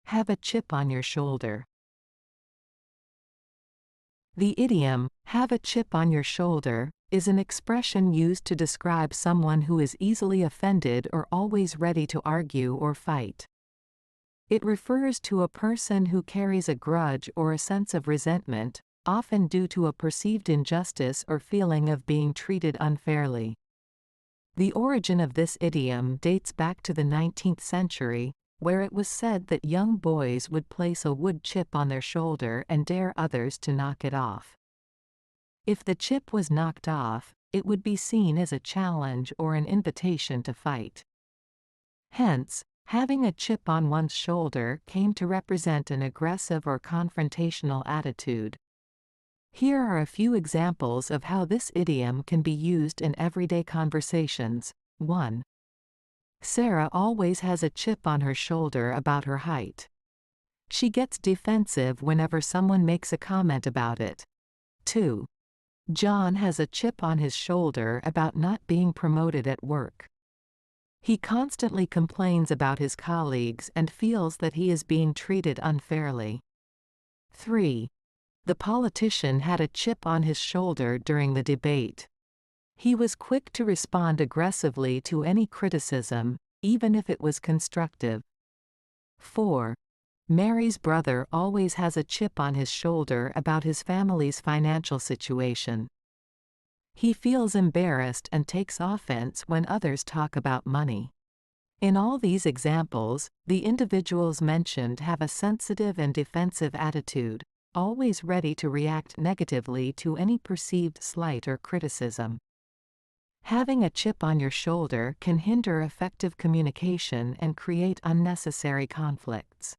have a chip on your shoulder. The idiom, have a chip on your shoulder, is an expression used to describe someone who is easily offended or always ready to argue or fight. It refers to a person who carries a grudge or a sense of resentment, often due to a perceived injustice or feeling of being treated unfairly. The origin of this idiom dates back to the 19th century, where it was said that young boys would place a wood chip on their shoulder and dare others to knock it off. If the chip was knocked off, it would be seen as a challenge or an invitation to fight. Hence, having a chip on one's shoulder came to represent an aggressive or confrontational attitude. Here are a few examples of how this idiom can be used in everyday conversations. 1. Sarah always has a chip on her shoulder about her height. She gets defensive whenever someone makes a comment about it. 2. John has a chip on his shoulder about not being promoted at work. He constantly complains about his colleagues and feels that he is being treated unfairly. 3. The politician had a chip on his shoulder during the debate. He was quick to respond aggressively to any criticism, even if it was constructive. 4. Mary's brother always has a chip on his shoulder about his family's financial situation. He feels embarrassed and takes offense when others talk about money. In all these examples, the individuals mentioned have a sensitive and defensive attitude, always ready to react negatively to any perceived slight or criticism. Having a chip on your shoulder can hinder effective communication and create unnecessary conflicts.